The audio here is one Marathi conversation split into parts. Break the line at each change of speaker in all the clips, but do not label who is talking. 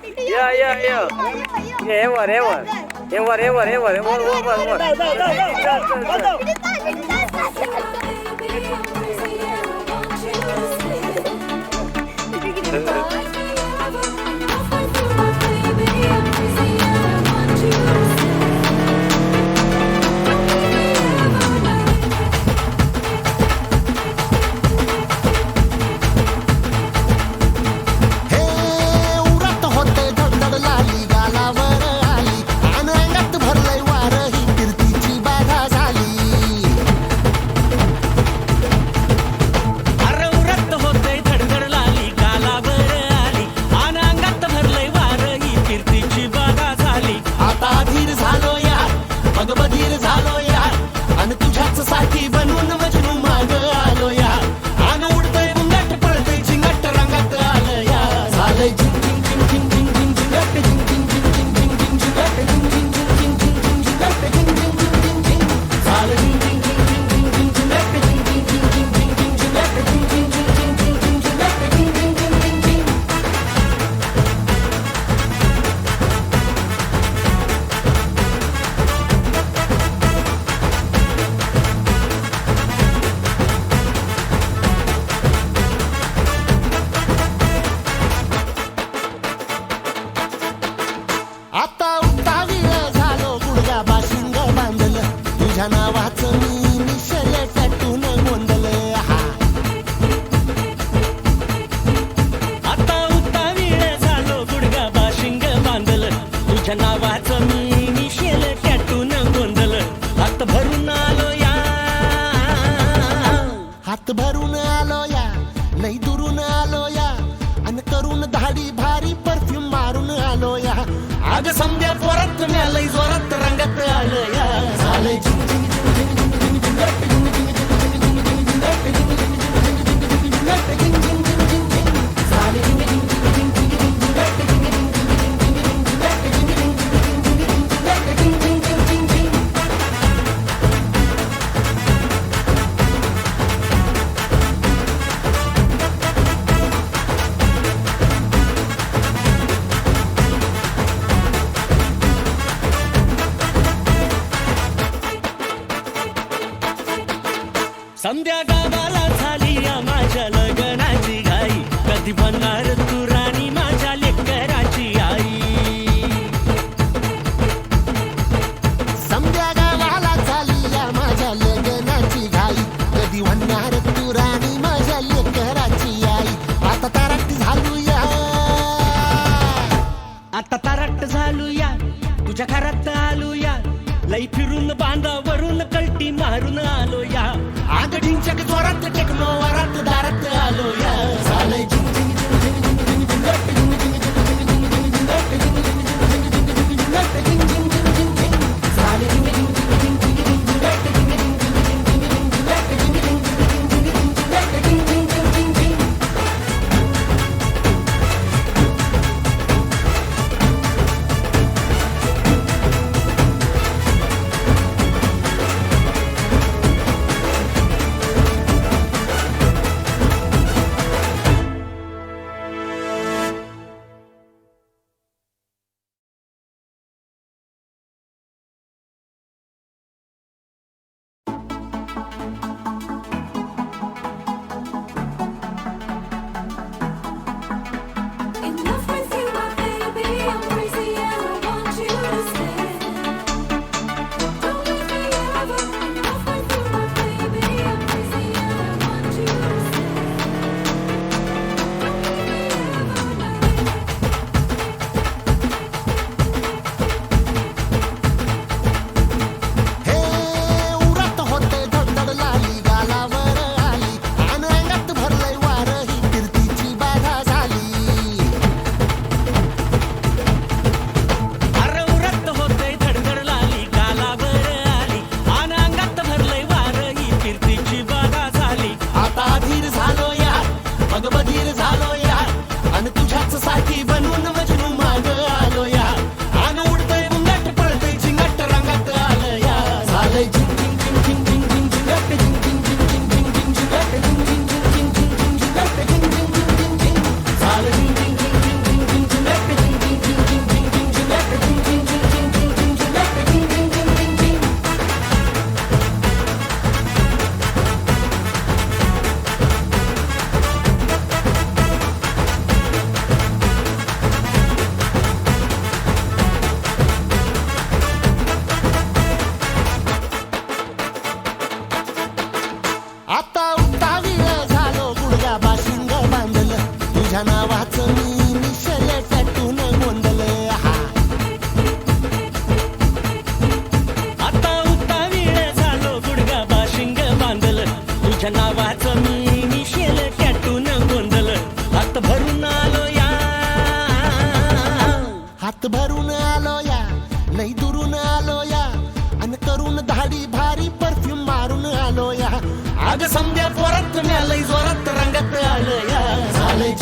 या हे वर नावाचं मी निशल टॅटून गोंधलं आता उतावीळ झालो गुडगा बाशिंग बांधलं तुझ्या नावाचं मी निशल टॅटून गोंधलं हात भरून आलो या हात भरून आलो या लई दुरून आलो या आणि करून धाडी भारी परफ्यूम मारून आलो या आग समद्या पोरात लई जोरात रंगात आलं या झालंय संध्या गावाला झाली या माझ्या लग्नाची घाई कधी बनणार तू राणी माझ्या लेकराची आई संध्या गावाला झाली या माझ्या लग्नाची घाई कधी बनणार तू राणी माझ्या लेकराची आई आता तारट झालूया आता तारट झालूया तुझ्या घरात आलूया लई फिरून बांधावरून कलटी मारून आलो या आग ढिंचक जोरात टेक्नो वरात दारात आलो या झालंय हात भरून आलो या, लई दुरून आलो या, अन करून धाडी भारी परफ्यूम मारून आलो या. अग समद्या पोरात म्या लई जोरात रंगात आलो या. झालंय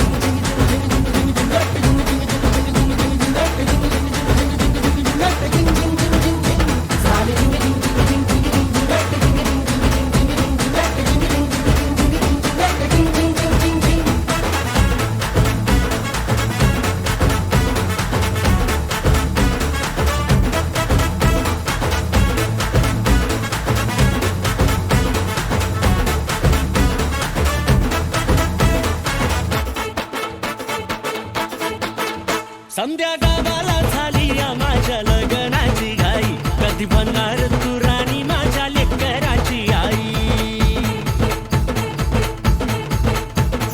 संध्या गावाला झाली या माझ्या लग्नाची घाई, कधी बनणार तू राणी माझ्या लेकराची आई.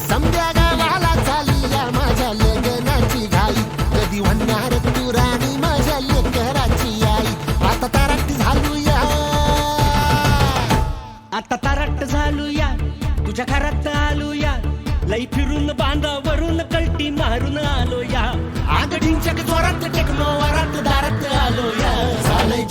समद्या गावाला झाली या माझ्या लग्नाची घाई, कधी म्हणणार तू राणी माझ्या लेकराची आई. आता ताराट झालू या,
आता तारट झालू या, तुझ्या घरात आलो या, लई फिरून बांधावरून कलटी मारून आलो या.
आगडींच्या जोरात टेक्नो वरात दारात आलो या. झालंय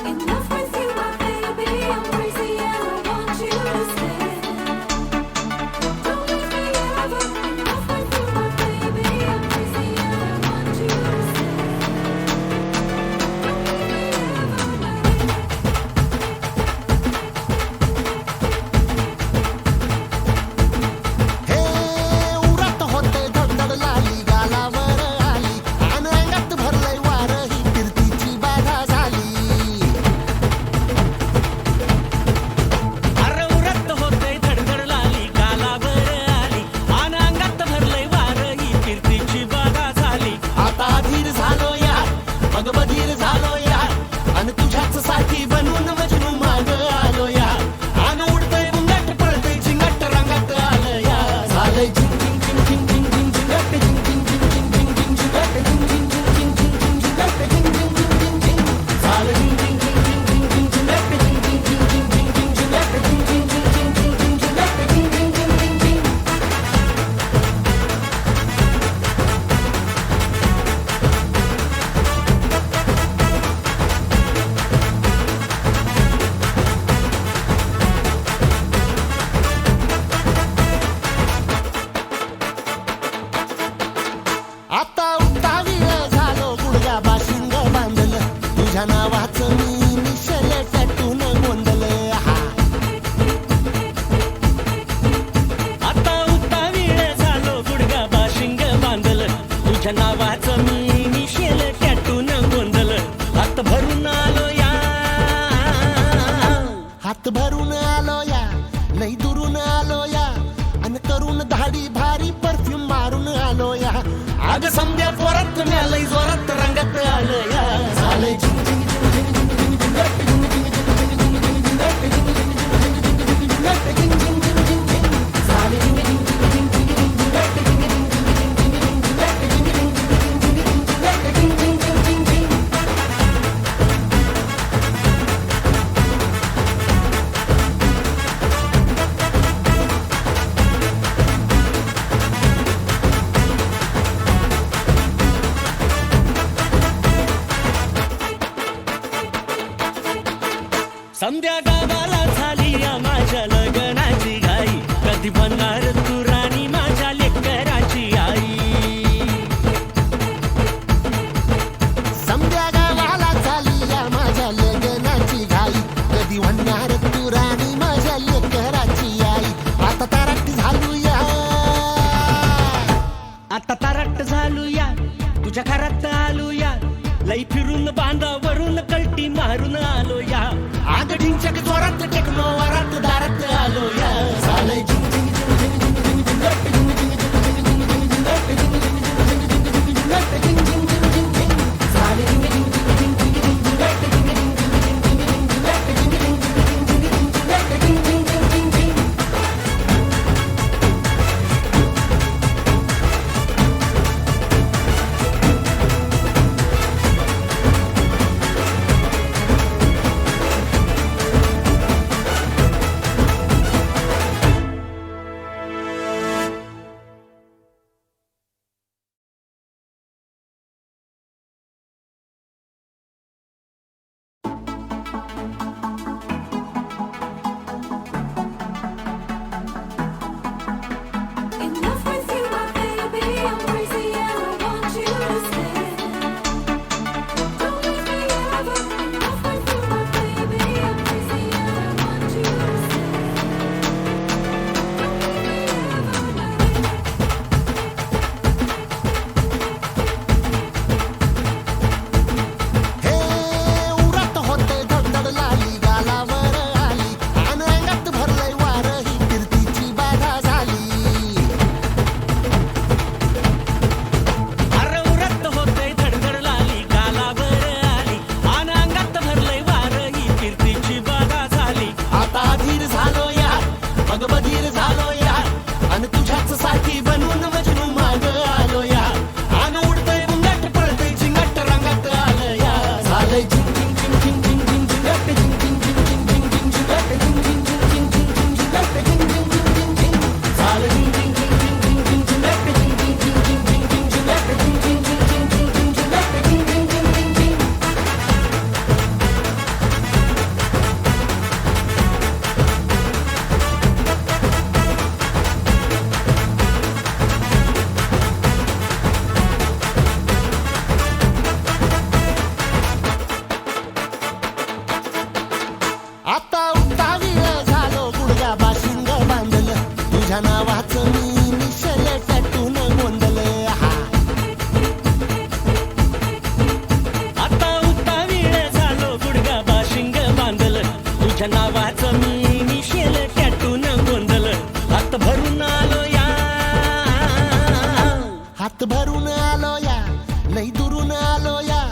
In love with you, my baby, I'm crazy and I want you to stay. Don't leave me ever. In love with you, my baby, I'm crazy and I want you to stay. Don't leave me ever,
हे उरात होते धडधड लाली गालावर आली, आणि अंगात भरलंय वार ही फिरतीची बाधा झाली.
अरे उरत होते धडधड लाली गालावर आली, आन अंगात भरलंय वार ही कीर्तीची बाधा झाली.
आता अधीर झालो या, मग बधीर झालो या, आणि तुझ्याच साठी बनवून मजनू माग आलो या. आणि उडतंय बुंगाट पळतंय झिंगाट रंगात आलं या. झालंय झिंग झिंग झिंग झिंग झिंग झिंग झिंगाट झिंग झिंग झिंग झिंग झिंग झिंग झिंगाट झिंग झिंग झिंग झिंग झिंग झिंग झिंगाट झिंग झिंग झिंग झिंग झिंग. झालं झिंग झिंग झिंग झिंग झिंग झिंग झिंगाट झिंग झिंग झिंग झिंग झिंग झिंग झिंगाट झिंग झिंग झिंग झिंग झिंग झिंग झिंगाट झिंग झिंग झिंग झिंग झिंग. आता उतावीळ झालो, गुडघा बाशिंग बांधलं, तुझ्या नावाचं मी निशल टॅटून गोंधलं. हा
आता उतावीळ झालो, गुडगा बाशिंग बांधलं, तुझ्या नावाचं मी निशेल टॅटून गोंधलं. हात भरून आलो या,
हात भरून आलो या, लई दुरून आलो या, आणि करून धाडी भारी परफ्यूम मारून आलो या. अग समद्या पोरात म्या लई जोरात रंगात आलो या. झालंय झिंग झिंग झिंग झिंग झिंग झिंग झिंगाट झिंग झिंग झिंग झिंग झिंग झिंग झिंगाट झिंग झिंग झिंग झिंग झिंग झिंग झिंगाट झिंग झिंग झिंग झिंग झिंग. झालंय झिंग झिंग झिंग झिंग झिंग झिंग झिंगाट झिंग झिंग झिंग झिंग झिंग झिंग झिंगाट झिंग झिंग झिंग झिंग झिंग झिंगाट झिंग झिंग झिंग झिंग झिंग.
संध्या गावाला झाली या माझ्या लग्नाची घाई, कधी बनणार तू राणी माझ्या लेकराची आई.
समद्या गावाला झाली या माझ्या लग्नाची घाई, कधी म्हणणार तू राणी माझ्या लेकराची आई. आता ताराट झालू या,
आता तारट झालू या, तुझ्या घरात आलो या लई फिरून बांधावरून कल्टी मारून आलो या
आग ढिंचक जोरात टेक्नो वरात दारात आलो या झालंय झिंग झिंग झिंग झिंग झिंग झिंग झिंग झिंग झिंग झिंग
In love with you, my baby, I'm crazy and I want you to stay. Don't leave me ever. In love with you, my baby, I'm crazy and I want you to stay.
हे उरात होते धडधड लाली गालावर आली आणि अंगात भरलंय वार ही कीर्तीची बाधा झाली
अरे उरत होते धडधड लाली गालावर आली आणि अंगात भरलंय वार ही कीर्तीची बाधा झाली
आता अधीर झालो या मग बधीर झालो या आणि तुझ्याच साठी बनवून मजनू माग आलो या आणि उडतंय बुंगाट पळतंय झिंगाट रंगात आलं या झालंय झिंग झिंग झिंग झिंग झिंग झिंग झिंगाट झिंग झिंग झिंग झिंग झिंग झिंग झिंगाट झिंग झिंग झिंग झिंग झिंग झिंग झिंगाट झिंग झिंग झिंग झिंग झिंग झालं झिंग झिंग झिंग झिंग झिंग झिंग झिंगाट झिंग झिंग झिंग झिंग झिंग झिंग झिंगाट झिंग झिंग झिंग झिंग झिंग झिंग झिंगाट झिंग झिंग झिंग झिंग झिंग आता उतावीळ झालो गुडघा बाशिंग बांधलं तुझ्या नावाचं मी निशल टॅटून गोंधलं हा
आता उतावीळ झालो गुडगा बाशिंग बांधलं तुझ्या नावाचं मी मिशेल टॅटून गोंधलं हात भरून आलो या
हात भरून आलो या लई दुरून आलो या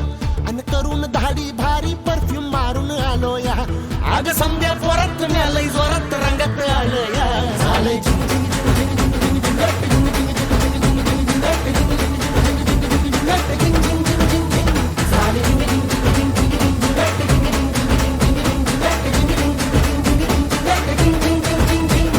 आणि करून धाडी भारी परफ्यूम मारून आलो या आग समद्या पोरात म्या लई जोरात रंगात आलं या झालंय झिंग झिंग झिंग झिंग झिंग झिंग झिंगाट झिंग झिंग झिंग झिंग झिंग झिंग झिंगाट झिंग झिंग झिंग झिंग झिंग झिंग झिंगाट झिंग झिंग झिंग झिंग झिंग झालंय झिंग झिंग झिंग झिंग झिंग झिंग झिंगाट झिंग झिंग झिंग झिंग झिंग झिंग झिंगाट झिंग झिंग झिंग झिंग झिंग झिंगाट झिंग झिंग झिंग झिंग झिंग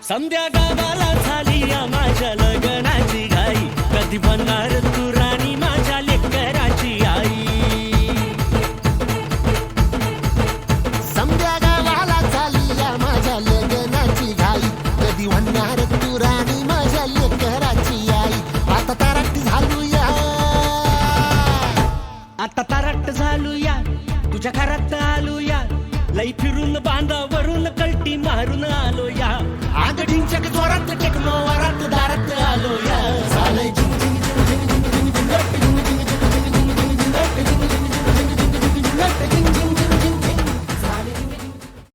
संध्या गावाला झाली या माझ्या लग्नाची घाई कधी बनणार तू राणी माझ्या लेकराची आई
समद्या गावाला झाली या माझ्या लग्नाची घाई कधी म्हणणार तू राणी माझ्या लेकराची आई आता ताराट झालो या
आता तारट झालो या तुझ्या घरात आलो या लई फिरून बांधावरून कल्टी मारून आलो या
आग ढिंचक जोरात टेक्नो